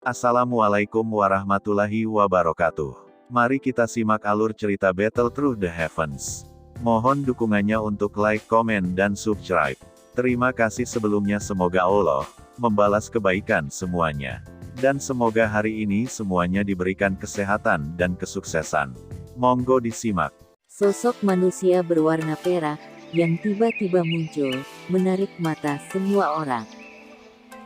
Assalamualaikum warahmatullahi wabarakatuh. Mari kita simak alur cerita Battle Through the Heavens. Mohon dukungannya untuk like, komen, dan subscribe. Terima kasih sebelumnya, semoga Allah membalas kebaikan semuanya. Dan semoga hari ini semuanya diberikan kesehatan dan kesuksesan. Monggo disimak. Sosok manusia berwarna perak, yang tiba-tiba muncul, menarik mata semua orang.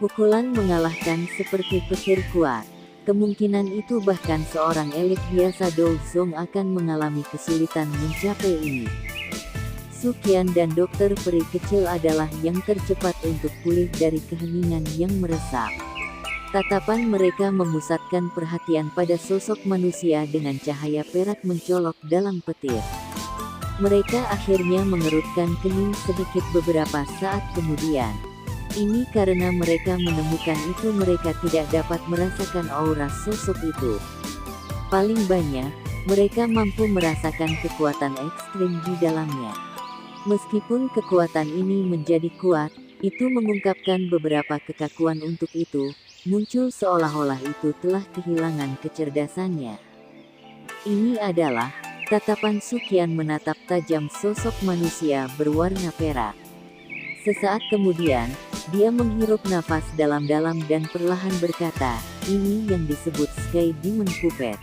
Pukulan mengalahkan seperti petir kuat. Kemungkinan itu bahkan seorang elit biasa Do Zong akan mengalami kesulitan mencapai ini. Su Qian dan dokter peri kecil adalah yang tercepat untuk pulih dari keheningan yang meresap. Tatapan mereka memusatkan perhatian pada sosok manusia dengan cahaya perak mencolok dalam petir. Mereka akhirnya mengerutkan kening sedikit beberapa saat kemudian. Ini karena mereka menemukan itu mereka tidak dapat merasakan aura sosok itu. Paling banyak, mereka mampu merasakan kekuatan ekstrim di dalamnya. Meskipun kekuatan ini menjadi kuat, itu mengungkapkan beberapa kekakuan untuk itu, muncul seolah-olah itu telah kehilangan kecerdasannya. Ini adalah, tatapan Su Qian menatap tajam sosok manusia berwarna perak. Sesaat kemudian, dia menghirup nafas dalam-dalam dan perlahan berkata, ini yang disebut Sky Demon Puppet.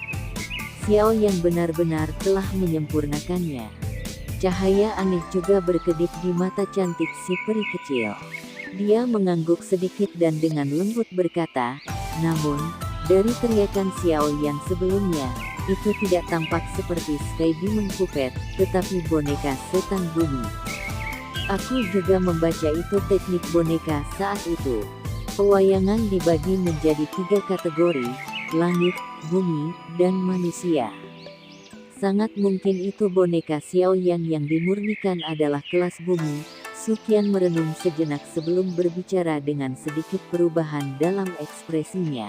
Xiao yang benar-benar telah menyempurnakannya. Cahaya aneh juga berkedip di mata cantik si peri kecil. Dia mengangguk sedikit dan dengan lembut berkata, namun, dari teriakan Xiao yang sebelumnya, itu tidak tampak seperti Sky Demon Puppet, tetapi boneka setan bumi. Aku juga membaca itu teknik boneka saat itu. Pewayangan dibagi menjadi 3 kategori, langit, bumi, dan manusia. Sangat mungkin itu boneka Xiaoyan yang dimurnikan adalah kelas bumi. Su Qian merenung sejenak sebelum berbicara dengan sedikit perubahan dalam ekspresinya.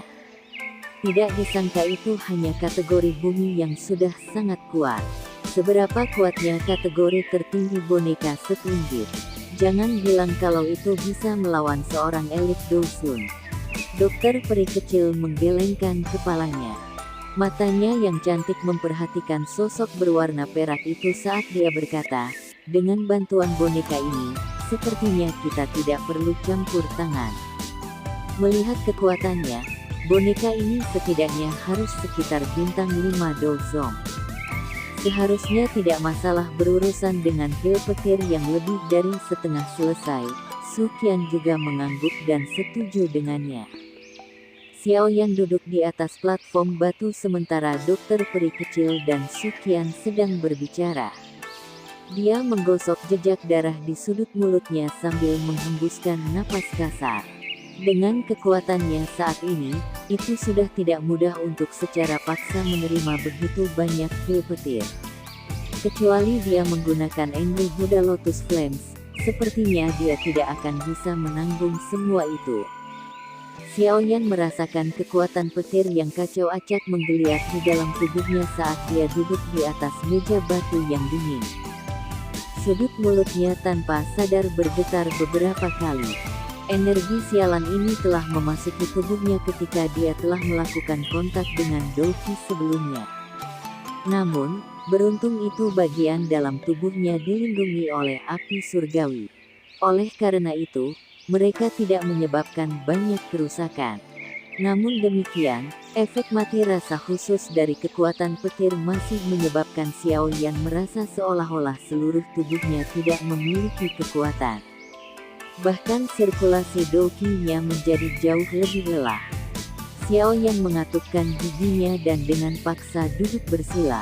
Tidak disangka itu hanya kategori bumi yang sudah sangat kuat. Seberapa kuatnya kategori tertinggi boneka setunjuk. Jangan bilang kalau itu bisa melawan seorang elit Do Zong. Dokter peri kecil menggelengkan kepalanya. Matanya yang cantik memperhatikan sosok berwarna perak itu saat dia berkata, dengan bantuan boneka ini, sepertinya kita tidak perlu campur tangan. Melihat kekuatannya, boneka ini setidaknya harus sekitar bintang 5 Do Zong. Seharusnya tidak masalah berurusan dengan pil petir yang lebih dari setengah selesai. Su Qian juga mengangguk dan setuju dengannya. Xiaoyan duduk di atas platform batu sementara dokter peri kecil dan Su Qian sedang berbicara. Dia menggosok jejak darah di sudut mulutnya sambil menghembuskan napas kasar. Dengan kekuatannya saat ini, itu sudah tidak mudah untuk secara paksa menerima begitu banyak pil petir. Kecuali dia menggunakan Angry Buddha Lotus Flames, sepertinya dia tidak akan bisa menanggung semua itu. Xiaoyan merasakan kekuatan petir yang kacau acak menggeliat di dalam tubuhnya saat dia duduk di atas meja batu yang dingin. Sudut mulutnya tanpa sadar bergetar beberapa kali. Energi sialan ini telah memasuki tubuhnya ketika dia telah melakukan kontak dengan Douqi sebelumnya. Namun, beruntung itu bagian dalam tubuhnya dilindungi oleh api surgawi. Oleh karena itu, mereka tidak menyebabkan banyak kerusakan. Namun demikian, efek mati rasa khusus dari kekuatan petir masih menyebabkan Xiaoyan merasa seolah-olah seluruh tubuhnya tidak memiliki kekuatan. Bahkan sirkulasi Douqi-nya menjadi jauh lebih lelah. Xiaoyan mengatupkan giginya dan dengan paksa duduk bersila.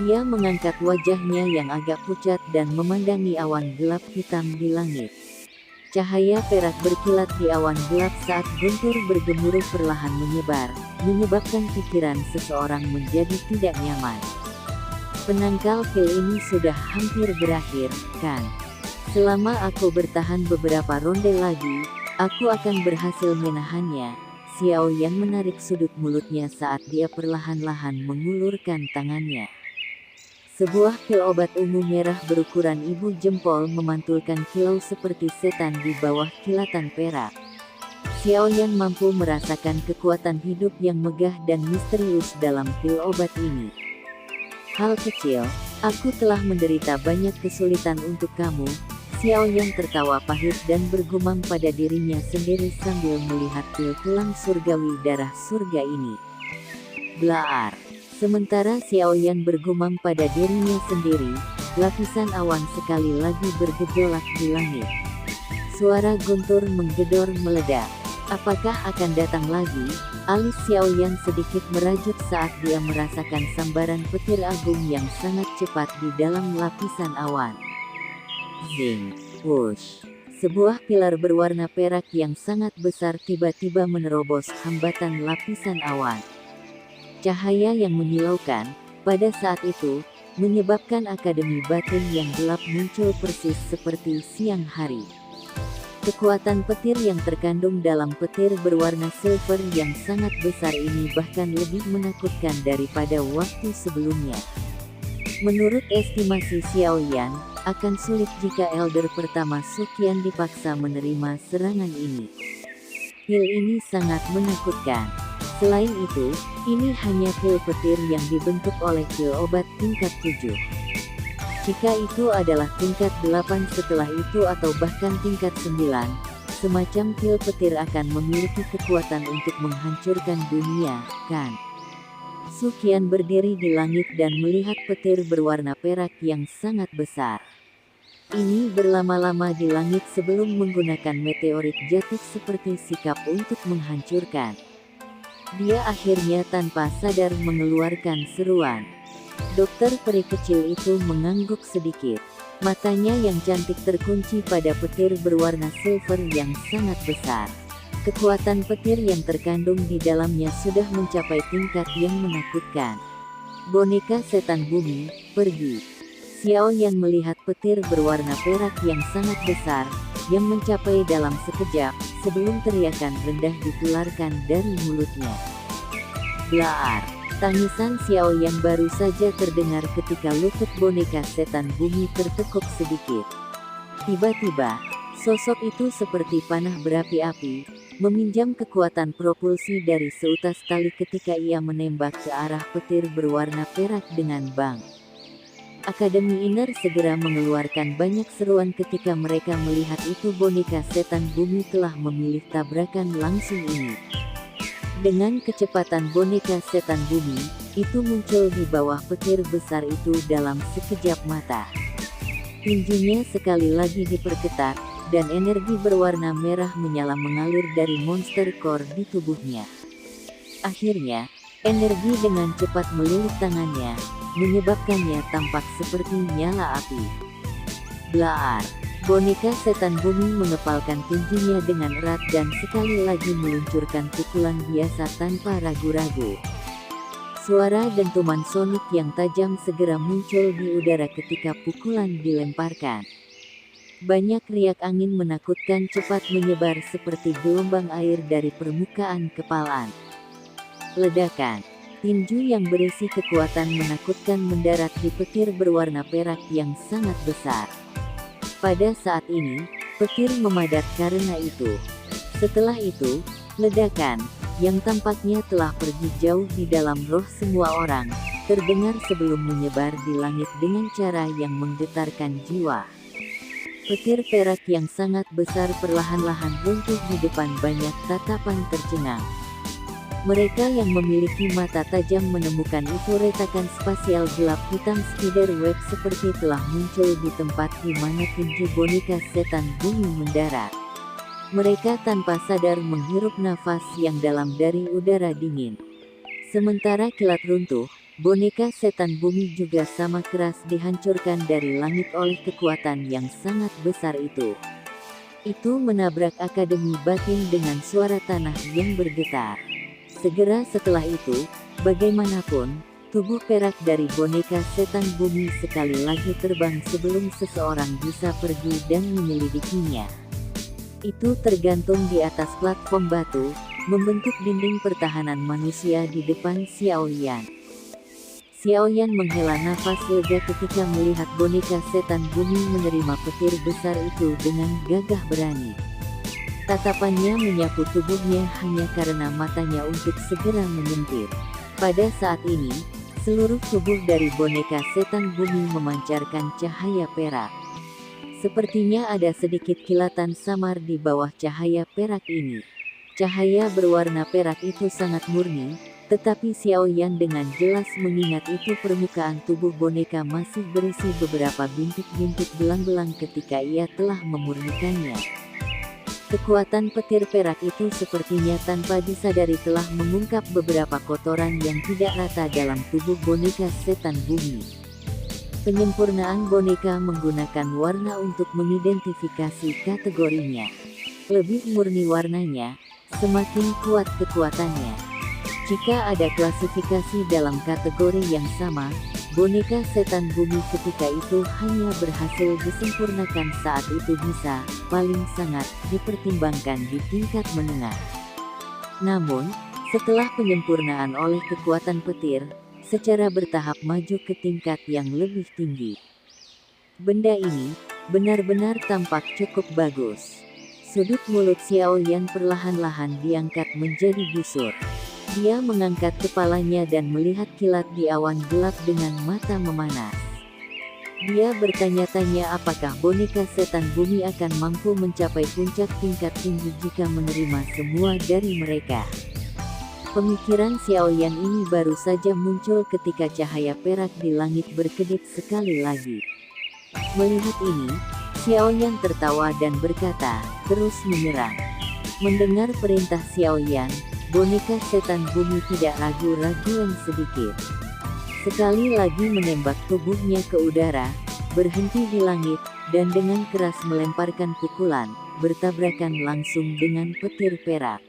Dia mengangkat wajahnya yang agak pucat dan memandangi awan gelap hitam di langit. Cahaya perak berkilat di awan gelap saat guntur bergemuruh perlahan menyebar, menyebabkan pikiran seseorang menjadi tidak nyaman. Penangkal pil ini sudah hampir berakhir, kan? Selama aku bertahan beberapa ronde lagi, aku akan berhasil menahannya. Xiaoyan menarik sudut mulutnya saat dia perlahan-lahan mengulurkan tangannya. Sebuah pil obat ungu merah berukuran ibu jempol memantulkan kilau seperti setan di bawah kilatan perak. Xiaoyan mampu merasakan kekuatan hidup yang megah dan misterius dalam pil obat ini. Hal kecil, aku telah menderita banyak kesulitan untuk kamu. Xiaoyan tertawa pahit dan bergumam pada dirinya sendiri sambil melihat pil tulang surgawi darah surga ini. Blaar. Sementara Xiaoyan bergumam pada dirinya sendiri, lapisan awan sekali lagi bergejolak di langit. Suara guntur menggedor meledak. Apakah akan datang lagi? Alis Xiaoyan sedikit merajuk saat dia merasakan sambaran petir agung yang sangat cepat di dalam lapisan awan. Zing, whoosh. Sebuah pilar berwarna perak yang sangat besar tiba-tiba menerobos hambatan lapisan awan. Cahaya yang menyilaukan, pada saat itu, menyebabkan Akademi Batin yang gelap muncul persis seperti siang hari. Kekuatan petir yang terkandung dalam petir berwarna silver yang sangat besar ini bahkan lebih menakutkan daripada waktu sebelumnya. Menurut estimasi Xiaoyan, akan sulit jika Elder pertama Suqian dipaksa menerima serangan ini. Pil ini sangat menakutkan. Selain itu, ini hanya pil petir yang dibentuk oleh pil obat tingkat 7. Jika itu adalah tingkat 8 setelah itu atau bahkan tingkat 9, semacam pil petir akan memiliki kekuatan untuk menghancurkan dunia, kan? Suqian berdiri di langit dan melihat petir berwarna perak yang sangat besar. Ini berlama-lama di langit sebelum menggunakan meteorit jatuh seperti sikap untuk menghancurkan. Dia akhirnya tanpa sadar mengeluarkan seruan. Dokter peri kecil itu mengangguk sedikit. Matanya yang cantik terkunci pada petir berwarna silver yang sangat besar. Kekuatan petir yang terkandung di dalamnya sudah mencapai tingkat yang menakutkan. Boneka setan bumi, pergi. Xiaoyan melihat petir berwarna perak yang sangat besar, yang mencapai dalam sekejap, sebelum teriakan rendah dikeluarkan dari mulutnya. Blaar. Tangisan Xiaoyan baru saja terdengar ketika lutut boneka setan bumi tertekuk sedikit. Tiba-tiba, sosok itu seperti panah berapi-api, meminjam kekuatan propulsi dari seutas tali ketika ia menembak ke arah petir berwarna perak dengan bang. Akademi Inner segera mengeluarkan banyak seruan ketika mereka melihat itu boneka setan bumi telah memilih tabrakan langsung ini. Dengan kecepatan boneka setan bumi, itu muncul di bawah petir besar itu dalam sekejap mata. Tinjunya sekali lagi diperketat, dan energi berwarna merah menyala mengalir dari monster core di tubuhnya. Akhirnya, energi dengan cepat melilit tangannya, menyebabkannya tampak seperti nyala api. Blaar. Boneka setan bumi mengepalkan tinjunya dengan erat dan sekali lagi meluncurkan pukulan biasa tanpa ragu-ragu. Suara dentuman sonik yang tajam segera muncul di udara ketika pukulan dilemparkan. Banyak riak angin menakutkan cepat menyebar seperti gelombang air dari permukaan kepalan. Ledakan. Tinju yang berisi kekuatan menakutkan mendarat di petir berwarna perak yang sangat besar. Pada saat ini, petir memadat karena itu. Setelah itu, ledakan, yang tampaknya telah pergi jauh di dalam roh semua orang, terdengar sebelum menyebar di langit dengan cara yang menggetarkan jiwa. Petir perak yang sangat besar perlahan-lahan runtuh di depan banyak tatapan tercengang. Mereka yang memiliki mata tajam menemukan itu retakan spasial gelap hitam spider web seperti telah muncul di tempat di mana tinju boneka setan bumi mendarat. Mereka tanpa sadar menghirup nafas yang dalam dari udara dingin. Sementara kilat runtuh, boneka setan bumi juga sama keras dihancurkan dari langit oleh kekuatan yang sangat besar itu. Itu menabrak Akademi Batin dengan suara tanah yang bergetar. Segera setelah itu, bagaimanapun, tubuh perak dari boneka setan bumi sekali lagi terbang sebelum seseorang bisa pergi dan menyelidikinya. Itu tergantung di atas platform batu, membentuk dinding pertahanan manusia di depan Xiaoyan. Xiaoyan menghela nafas lega ketika melihat boneka setan bumi menerima petir besar itu dengan gagah berani. Tatapannya menyapu tubuhnya hanya karena matanya untuk segera menyentil. Pada saat ini, seluruh tubuh dari boneka setan bumi memancarkan cahaya perak. Sepertinya ada sedikit kilatan samar di bawah cahaya perak ini. Cahaya berwarna perak itu sangat murni, tetapi Xiao Yan dengan jelas mengingat itu permukaan tubuh boneka masih berisi beberapa bintik-bintik belang-belang ketika ia telah memurnikannya. Kekuatan petir perak itu sepertinya tanpa disadari telah mengungkap beberapa kotoran yang tidak rata dalam tubuh boneka setan bumi. Penyempurnaan boneka menggunakan warna untuk mengidentifikasi kategorinya. Lebih murni warnanya, semakin kuat kekuatannya. Jika ada klasifikasi dalam kategori yang sama, boneka setan bumi ketika itu hanya berhasil disempurnakan saat itu bisa, paling sangat, dipertimbangkan di tingkat menengah. Namun, setelah penyempurnaan oleh kekuatan petir, secara bertahap maju ke tingkat yang lebih tinggi. Benda ini, benar-benar tampak cukup bagus. Sudut mulut Xiao Yan perlahan-lahan diangkat menjadi busur. Dia mengangkat kepalanya dan melihat kilat di awan gelap dengan mata memanas. Dia bertanya-tanya apakah boneka setan bumi akan mampu mencapai puncak tingkat tinggi jika menerima semua dari mereka. Pemikiran Xiao Yan ini baru saja muncul ketika cahaya perak di langit berkedip sekali lagi. Melihat ini, Xiao Yan tertawa dan berkata, terus menyerang. Mendengar perintah Xiao Yan, boneka setan bumi tidak ragu-ragu sedikit. Sekali lagi menembak tubuhnya ke udara, berhenti di langit, dan dengan keras melemparkan pukulan, bertabrakan langsung dengan petir perak.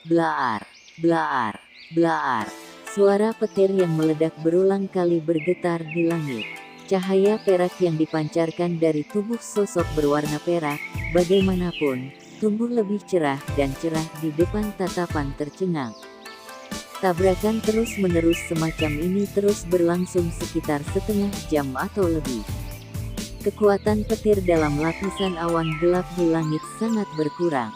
Blaar, blaar, blaar. Suara petir yang meledak berulang kali bergetar di langit. Cahaya perak yang dipancarkan dari tubuh sosok berwarna perak, bagaimanapun, tumbuh lebih cerah dan cerah di depan tatapan tercengang. Tabrakan terus-menerus semacam ini terus berlangsung sekitar setengah jam atau lebih. Kekuatan petir dalam lapisan awan gelap di langit sangat berkurang.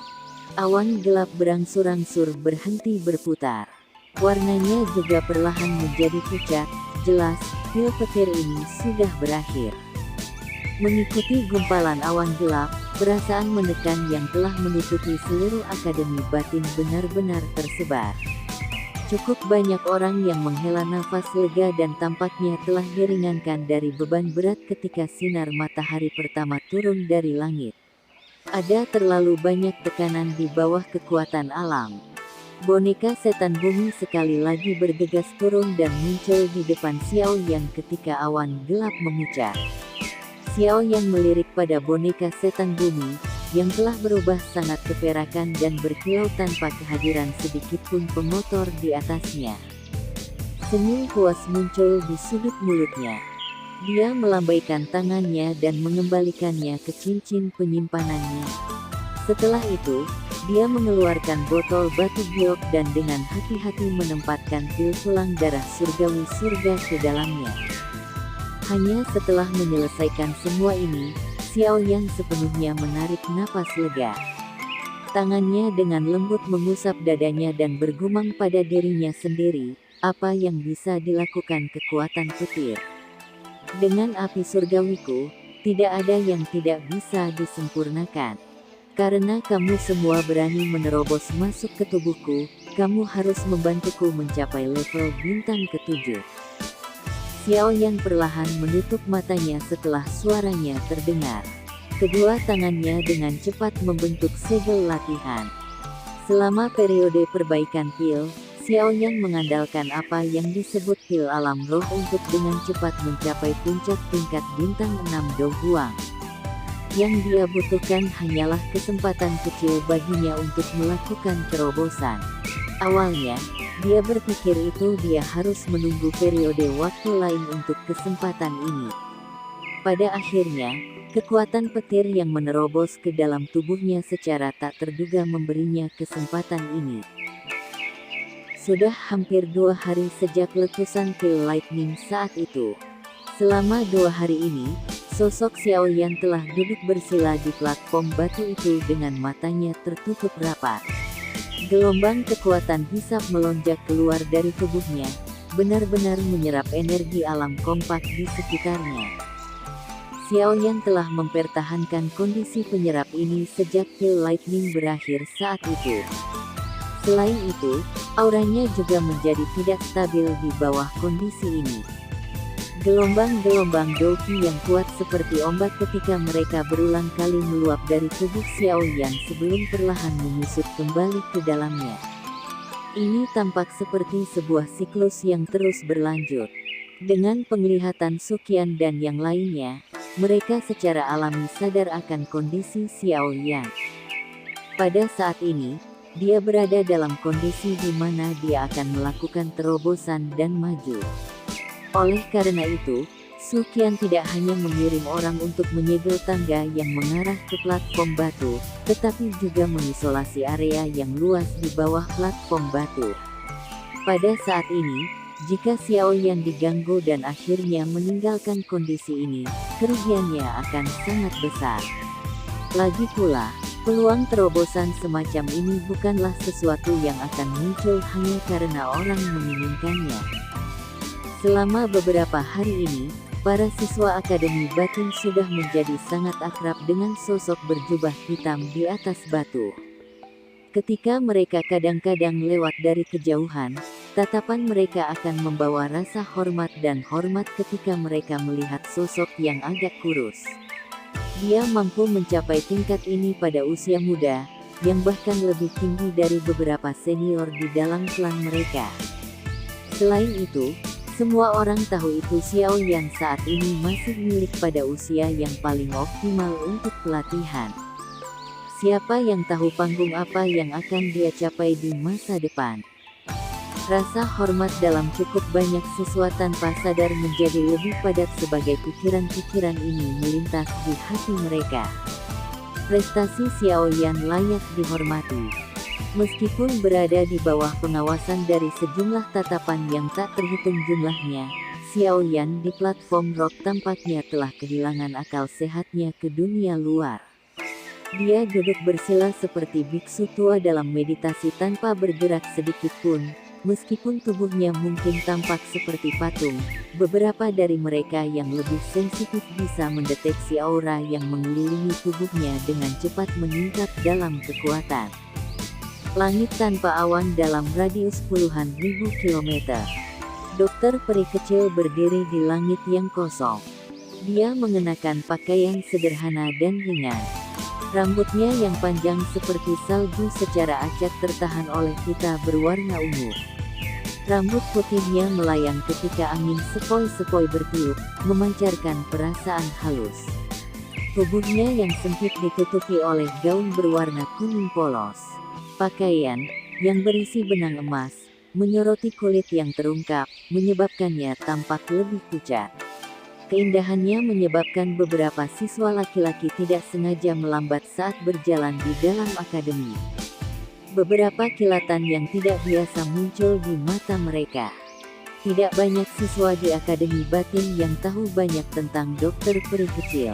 Awan gelap berangsur-angsur berhenti berputar. Warnanya juga perlahan menjadi pucat, jelas, pil petir ini sudah berakhir. Mengikuti gumpalan awan gelap, perasaan menekan yang telah menutupi seluruh akademi batin benar-benar tersebar. Cukup banyak orang yang menghela nafas lega dan tampaknya telah diringankan dari beban berat ketika sinar matahari pertama turun dari langit. Ada terlalu banyak tekanan di bawah kekuatan alam. Boneka setan bumi sekali lagi bergegas turun dan muncul di depan Xiao Yan ketika awan gelap memuncak. Xiao Yan melirik pada boneka setan bumi, yang telah berubah sangat keperakan dan berkilau tanpa kehadiran sedikitpun pemotor di atasnya. Senyum puas muncul di sudut mulutnya. Dia melambaikan tangannya dan mengembalikannya ke cincin penyimpanannya. Setelah itu, dia mengeluarkan botol batu giok dan dengan hati-hati menempatkan pil tulang darah surgawi surga ke dalamnya. Hanya setelah menyelesaikan semua ini, Xiao Yan sepenuhnya menarik napas lega. Tangannya dengan lembut mengusap dadanya dan bergumam pada dirinya sendiri, apa yang bisa dilakukan kekuatan petir. Dengan api surgawiku, tidak ada yang tidak bisa disempurnakan. Karena kamu semua berani menerobos masuk ke tubuhku, kamu harus membantuku mencapai level bintang ke-7. Xiao Yan perlahan menutup matanya setelah suaranya terdengar. Kedua tangannya dengan cepat membentuk segel latihan. Selama periode perbaikan pil, Xiao Yan mengandalkan apa yang disebut pil alam roh untuk dengan cepat mencapai puncak tingkat bintang 6 Do Huang. Yang dia butuhkan hanyalah kesempatan kecil baginya untuk melakukan terobosan. Awalnya, dia berpikir itu dia harus menunggu periode waktu lain untuk kesempatan ini. Pada akhirnya, kekuatan petir yang menerobos ke dalam tubuhnya secara tak terduga memberinya kesempatan ini. Sudah hampir 2 hari sejak letusan pil lightning saat itu. Selama 2 hari ini, Sosok Xiao Yan telah duduk bersila di platform batu itu dengan matanya tertutup rapat. Gelombang kekuatan hisap melonjak keluar dari tubuhnya, benar-benar menyerap energi alam kompak di sekitarnya. Xiao Yan telah mempertahankan kondisi penyerap ini sejak Kill Lightning berakhir saat itu. Selain itu, auranya juga menjadi tidak stabil di bawah kondisi ini. Gelombang-gelombang Douqi yang kuat seperti ombak ketika mereka berulang kali meluap dari tubuh Xiao Yan sebelum perlahan menyusut kembali ke dalamnya. Ini tampak seperti sebuah siklus yang terus berlanjut. Dengan penglihatan Suqian dan yang lainnya, mereka secara alami sadar akan kondisi Xiao Yan. Pada saat ini, dia berada dalam kondisi di mana dia akan melakukan terobosan dan maju. Oleh karena itu, Suqian tidak hanya mengirim orang untuk menyegel tangga yang mengarah ke platform batu, tetapi juga mengisolasi area yang luas di bawah platform batu. Pada saat ini, jika Xiao Yan diganggu dan akhirnya meninggalkan kondisi ini, kerugiannya akan sangat besar. Lagi pula, peluang terobosan semacam ini bukanlah sesuatu yang akan muncul hanya karena orang menginginkannya. Selama beberapa hari ini, para siswa Akademi Batin sudah menjadi sangat akrab dengan sosok berjubah hitam di atas batu. Ketika mereka kadang-kadang lewat dari kejauhan, tatapan mereka akan membawa rasa hormat dan hormat ketika mereka melihat sosok yang agak kurus. Dia mampu mencapai tingkat ini pada usia muda, yang bahkan lebih tinggi dari beberapa senior di dalam klan mereka. Selain itu, semua orang tahu itu Xiao Yan saat ini masih milik pada usia yang paling optimal untuk pelatihan. Siapa yang tahu panggung apa yang akan dia capai di masa depan. Rasa hormat dalam cukup banyak siswa tanpa sadar menjadi lebih padat sebagai pikiran-pikiran ini melintas di hati mereka. Prestasi Xiao Yan layak dihormati. Meskipun berada di bawah pengawasan dari sejumlah tatapan yang tak terhitung jumlahnya, Xiao Yan di platform rock tampaknya telah kehilangan akal sehatnya ke dunia luar. Dia duduk bersila seperti biksu tua dalam meditasi tanpa bergerak sedikit pun. Meskipun tubuhnya mungkin tampak seperti patung, beberapa dari mereka yang lebih sensitif bisa mendeteksi aura yang mengelilingi tubuhnya dengan cepat meningkat dalam kekuatan. Langit tanpa awan dalam radius puluhan ribu kilometer. Dokter peri kecil berdiri di langit yang kosong. Dia mengenakan pakaian sederhana dan ringan. Rambutnya yang panjang seperti salju secara acak tertahan oleh pita berwarna ungu. Rambut putihnya melayang ketika angin sepoi-sepoi bertiup, memancarkan perasaan halus. Tubuhnya yang sempit ditutupi oleh gaun berwarna kuning polos. Pakaian, yang berisi benang emas, menyoroti kulit yang terungkap, menyebabkannya tampak lebih pucat. Keindahannya menyebabkan beberapa siswa laki-laki tidak sengaja melambat saat berjalan di dalam akademi. Beberapa kilatan yang tidak biasa muncul di mata mereka. Tidak banyak siswa di Akademi Batin yang tahu banyak tentang dokter peri kecil.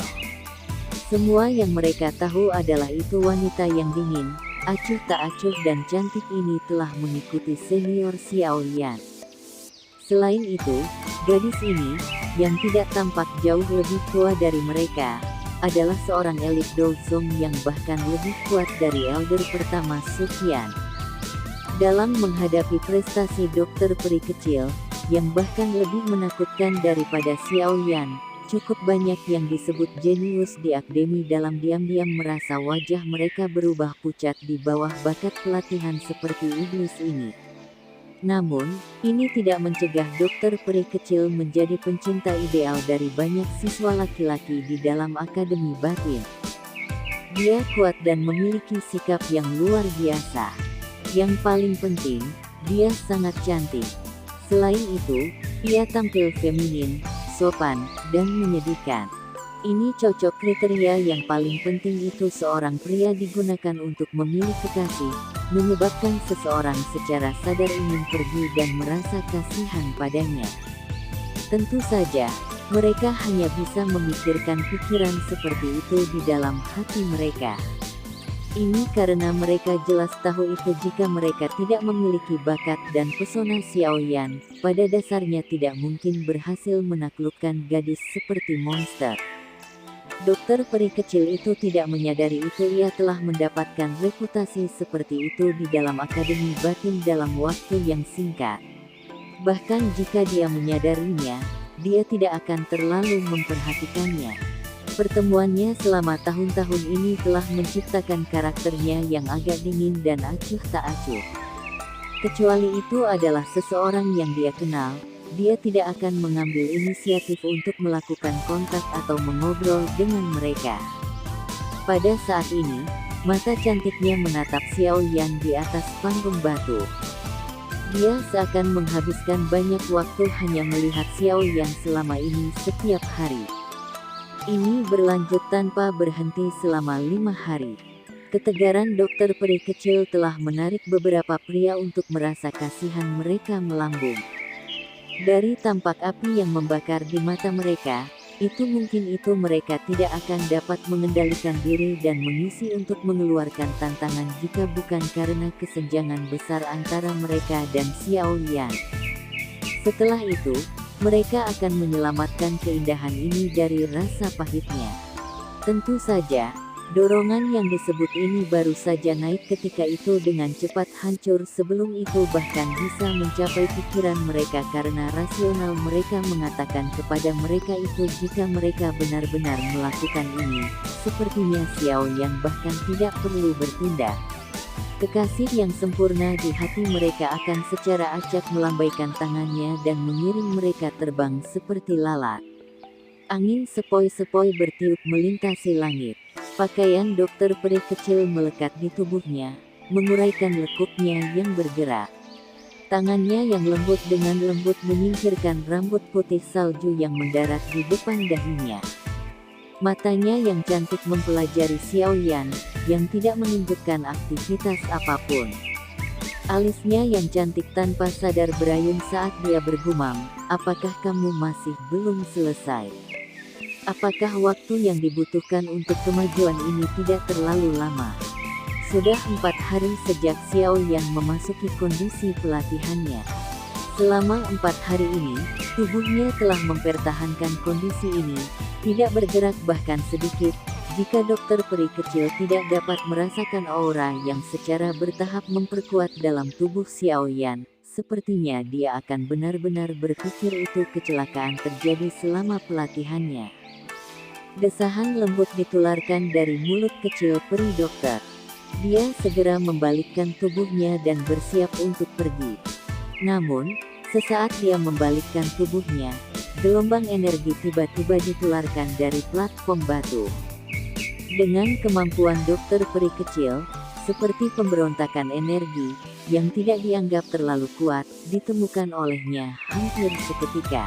Semua yang mereka tahu adalah itu wanita yang dingin, acuh tak acuh dan cantik ini telah mengikuti senior Xiao Yan. Selain itu, gadis ini, yang tidak tampak jauh lebih tua dari mereka, adalah seorang elit Douzong yang bahkan lebih kuat dari elder pertama Suqian. Dalam menghadapi prestasi dokter peri kecil, yang bahkan lebih menakutkan daripada Xiao Yan, cukup banyak yang disebut jenius di akademi dalam diam-diam merasa wajah mereka berubah pucat di bawah bakat pelatihan seperti iblis ini. Namun, ini tidak mencegah dokter peri kecil menjadi pencinta ideal dari banyak siswa laki-laki di dalam Akademi Batin. Dia kuat dan memiliki sikap yang luar biasa. Yang paling penting, dia sangat cantik. Selain itu, ia tampil feminin, sopan, dan menyedihkan. Ini cocok kriteria yang paling penting itu seorang pria digunakan untuk memilih kekasih, menyebabkan seseorang secara sadar ingin pergi dan merasa kasihan padanya. Tentu saja, Mereka hanya bisa memikirkan pikiran seperti itu di dalam hati mereka. Ini karena mereka jelas tahu itu jika mereka tidak memiliki bakat dan pesona Xiaoyan, pada dasarnya tidak mungkin berhasil menaklukkan gadis seperti monster. Dokter peri kecil itu tidak menyadari itu ia telah mendapatkan reputasi seperti itu di dalam akademi batin dalam waktu yang singkat. Bahkan jika dia menyadarinya, dia tidak akan terlalu memperhatikannya. Pertemuannya selama tahun-tahun ini telah menciptakan karakternya yang agak dingin dan acuh tak acuh. Kecuali itu adalah seseorang yang dia kenal, dia tidak akan mengambil inisiatif untuk melakukan kontak atau mengobrol dengan mereka. Pada saat ini, mata cantiknya menatap Xiaoyan di atas panggung batu. Dia seakan menghabiskan banyak waktu hanya melihat Xiaoyan selama ini setiap hari. Ini berlanjut tanpa berhenti selama 5 hari. Ketegaran dokter peri kecil telah menarik beberapa pria untuk merasa kasihan mereka melambung. Dari tampak api yang membakar di mata mereka, itu mungkin itu mereka tidak akan dapat mengendalikan diri dan mengisi untuk mengeluarkan tantangan jika bukan karena kesenjangan besar antara mereka dan Xiaoyan. Setelah itu, mereka akan menyelamatkan keindahan ini dari rasa pahitnya. Tentu saja, dorongan yang disebut ini baru saja naik ketika itu dengan cepat hancur sebelum itu bahkan bisa mencapai pikiran mereka karena rasional mereka mengatakan kepada mereka itu jika mereka benar-benar melakukan ini, sepertinya Xiaoyan bahkan tidak perlu bertindak. Kekasih yang sempurna di hati mereka akan secara acak melambaikan tangannya dan mengiring mereka terbang seperti lalat. Angin sepoi-sepoi bertiup melintasi langit. Pakaian dokter peri kecil melekat di tubuhnya, menguraikan lekuknya yang bergerak. Tangannya yang lembut dengan lembut menyingkirkan rambut putih salju yang mendarat di depan dahinya. Matanya yang cantik mempelajari Xiaoyan, yang tidak menunjukkan aktivitas apapun. Alisnya yang cantik tanpa sadar berayun saat dia bergumam, "Apakah kamu masih belum selesai? Apakah waktu yang dibutuhkan untuk kemajuan ini tidak terlalu lama?" Sudah 4 hari sejak Xiaoyan memasuki kondisi pelatihannya. Selama 4 hari ini, tubuhnya telah mempertahankan kondisi ini, tidak bergerak bahkan sedikit. Jika dokter peri kecil tidak dapat merasakan aura yang secara bertahap memperkuat dalam tubuh Xiaoyan, sepertinya dia akan benar-benar berpikir itu kecelakaan terjadi selama pelatihannya. Desahan lembut ditularkan dari mulut kecil peri dokter. Dia segera membalikkan tubuhnya dan bersiap untuk pergi. Namun, sesaat dia membalikkan tubuhnya, gelombang energi tiba-tiba ditularkan dari platform batu. Dengan kemampuan dokter peri kecil, seperti pemberontakan energi, yang tidak dianggap terlalu kuat, ditemukan olehnya hampir seketika.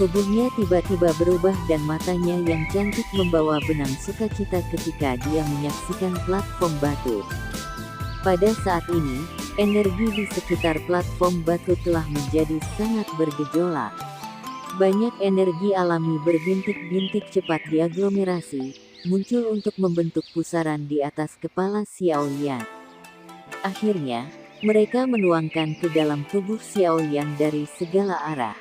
Tubuhnya tiba-tiba berubah dan matanya yang cantik membawa benang sukacita ketika dia menyaksikan platform batu. Pada saat ini, energi di sekitar platform batu telah menjadi sangat bergejolak. Banyak energi alami berbintik-bintik cepat diaglomerasi, muncul untuk membentuk pusaran di atas kepala Xiaoyan. Akhirnya, mereka menuangkan ke dalam tubuh Xiaoyan dari segala arah.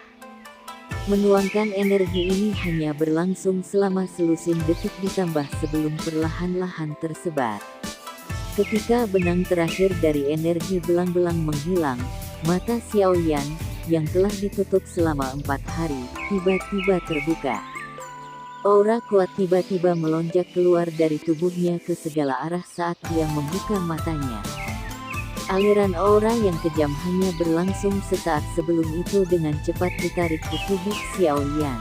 Menuangkan energi ini hanya berlangsung selama selusin detik ditambah sebelum perlahan-lahan tersebar. Ketika benang terakhir dari energi belang-belang menghilang, mata Xiaoyan, yang telah ditutup selama 4 hari, tiba-tiba terbuka. Aura kuat tiba-tiba melonjak keluar dari tubuhnya ke segala arah saat dia membuka matanya. Aliran aura yang kejam hanya berlangsung sesaat sebelum itu dengan cepat ditarik ke tubuh Xiaoyan.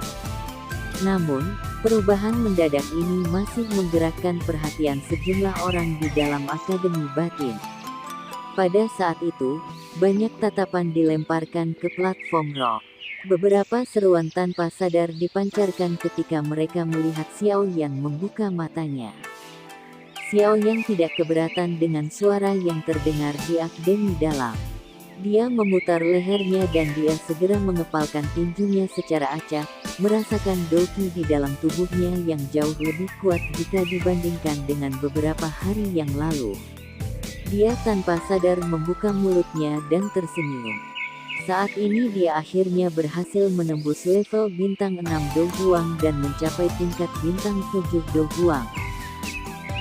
Namun, perubahan mendadak ini masih menggerakkan perhatian sejumlah orang di dalam akademi batin. Pada saat itu, banyak tatapan dilemparkan ke platform rock. Beberapa seruan tanpa sadar dipancarkan ketika mereka melihat Xiaoyan membuka matanya. Xiaoyan tidak keberatan dengan suara yang terdengar di akademi dalam. Dia memutar lehernya dan dia segera mengepalkan tinjunya secara acak, merasakan doki di dalam tubuhnya yang jauh lebih kuat jika dibandingkan dengan beberapa hari yang lalu. Dia tanpa sadar membuka mulutnya dan tersenyum. Saat ini dia akhirnya berhasil menembus level bintang 6 Do Huang dan mencapai tingkat bintang 7 Do Huang.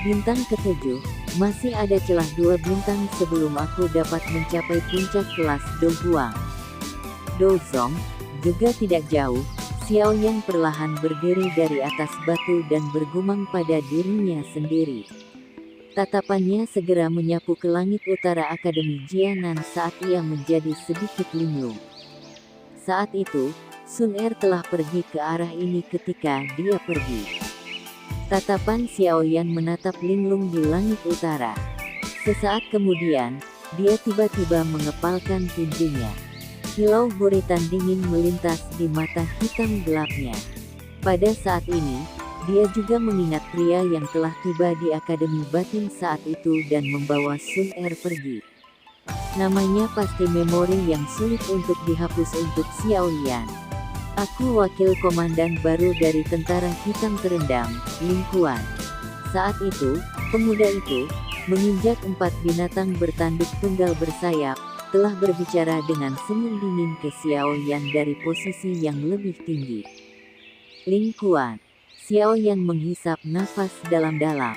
Bintang ke-7, masih ada celah 2 bintang sebelum aku dapat mencapai puncak kelas Do Huang. Do Zong, juga tidak jauh, Xiao Yan perlahan berdiri dari atas batu dan bergumam pada dirinya sendiri. Tatapannya segera menyapu ke langit utara Akademi Jianan saat ia menjadi sedikit linglung. Saat itu, Sun Er telah pergi ke arah ini ketika dia pergi. Tatapan Xiao Yan menatap linglung di langit utara. Sesaat kemudian, dia tiba-tiba mengepalkan tinjunya. Kilau buritan dingin melintas di mata hitam gelapnya. Pada saat ini, dia juga mengingat pria yang telah tiba di Akademi Batin saat itu dan membawa Sun Er pergi. Namanya pasti memori yang sulit untuk dihapus untuk Xiao Yan. Aku wakil komandan baru dari Tentara Hitam Terendam, Ling Kuan. Saat itu, pemuda itu, menginjak 4 binatang bertanduk tunggal bersayap, telah berbicara dengan senyum dingin ke Xiao Yan dari posisi yang lebih tinggi. Ling Kuan. Xiao Yan menghisap nafas dalam-dalam.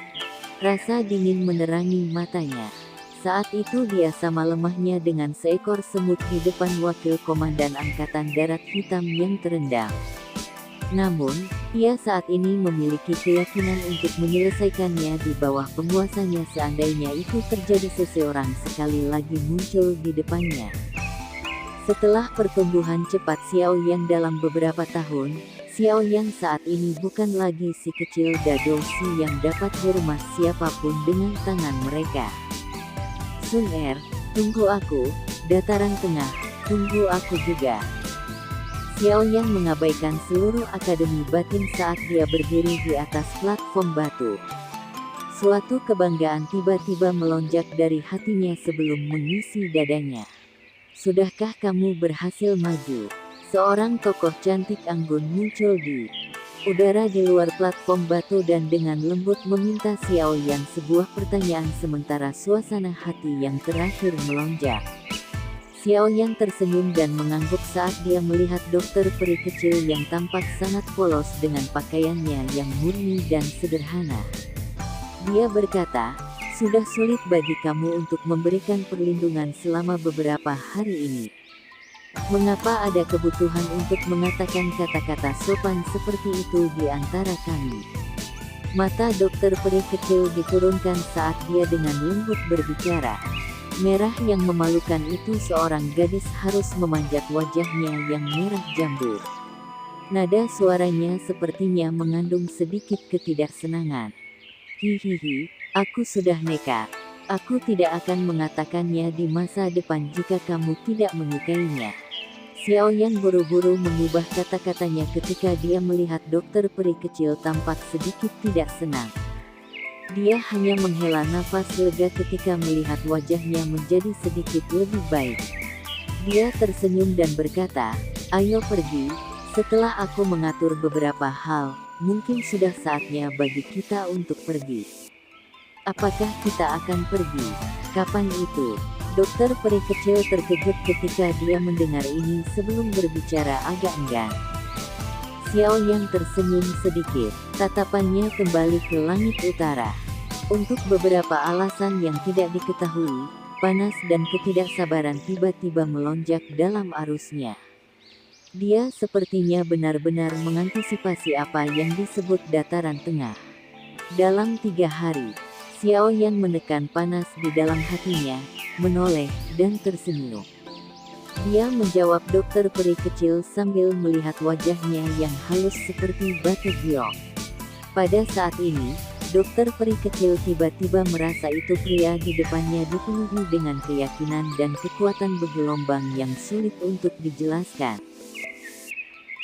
Rasa dingin menerangi matanya. Saat itu dia sama lemahnya dengan seekor semut di depan wakil komandan Angkatan Darat Hitam yang terendam. Namun, ia saat ini memiliki keyakinan untuk menyelesaikannya di bawah penguasanya seandainya itu terjadi seseorang sekali lagi muncul di depannya. Setelah pertumbuhan cepat Xiao Yan dalam beberapa tahun, Xiao Yan saat ini bukan lagi si kecil Dadoshi yang dapat diremas siapapun dengan tangan mereka. Sun Er, tunggu aku, dataran tengah, tunggu aku juga. Xiao Yan mengabaikan seluruh Akademi Batin saat dia berdiri di atas platform batu. Suatu kebanggaan tiba-tiba melonjak dari hatinya sebelum mengisi dadanya. Sudahkah kamu berhasil maju? Seorang tokoh cantik anggun muncul di udara di luar platform batu dan dengan lembut meminta Xiao Yan sebuah pertanyaan sementara suasana hati yang terakhir melonjak. Xiao Yan tersenyum dan mengangguk saat dia melihat dokter peri kecil yang tampak sangat polos dengan pakaiannya yang murni dan sederhana. Dia berkata, sudah sulit bagi kamu untuk memberikan perlindungan selama beberapa hari ini. Mengapa ada kebutuhan untuk mengatakan kata-kata sopan seperti itu di antara kami? Mata dokter peri kecil diturunkan saat dia dengan lembut berbicara. Merah yang memalukan itu seorang gadis harus memanjat wajahnya yang merah jambu. Nada suaranya sepertinya mengandung sedikit ketidaksenangan. Hihihi, aku sudah nekat. Aku tidak akan mengatakannya di masa depan jika kamu tidak menyukainya. Xiao Yan buru-buru mengubah kata-katanya ketika dia melihat dokter peri kecil tampak sedikit tidak senang. Dia hanya menghela nafas lega ketika melihat wajahnya menjadi sedikit lebih baik. Dia tersenyum dan berkata, ayo pergi, setelah aku mengatur beberapa hal, mungkin sudah saatnya bagi kita untuk pergi. Apakah kita akan pergi? Kapan itu? Dokter peri kecil terkejut ketika dia mendengar ini sebelum berbicara agak enggan. Xiao Yan tersenyum sedikit, tatapannya kembali ke langit utara. Untuk beberapa alasan yang tidak diketahui, panas dan ketidaksabaran tiba-tiba melonjak dalam arusnya. Dia sepertinya benar-benar mengantisipasi apa yang disebut dataran tengah. Dalam 3 hari, Xiao Yan menekan panas di dalam hatinya, menoleh, dan tersenyum. Dia menjawab dokter peri kecil sambil melihat wajahnya yang halus seperti batu giok. Pada saat ini, dokter peri kecil tiba-tiba merasa itu pria di depannya dipenuhi dengan keyakinan dan kekuatan bergelombang yang sulit untuk dijelaskan.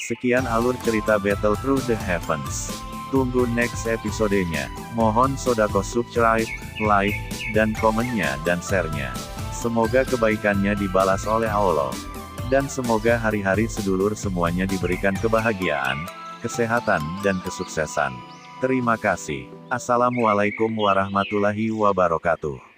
Sekian alur cerita Battle Through the Heavens. Tunggu next episodenya. Mohon sodako subscribe, like, dan komennya dan share-nya. Semoga kebaikannya dibalas oleh Allah. Dan semoga hari-hari sedulur semuanya diberikan kebahagiaan, kesehatan, dan kesuksesan. Terima kasih. Assalamualaikum warahmatullahi wabarakatuh.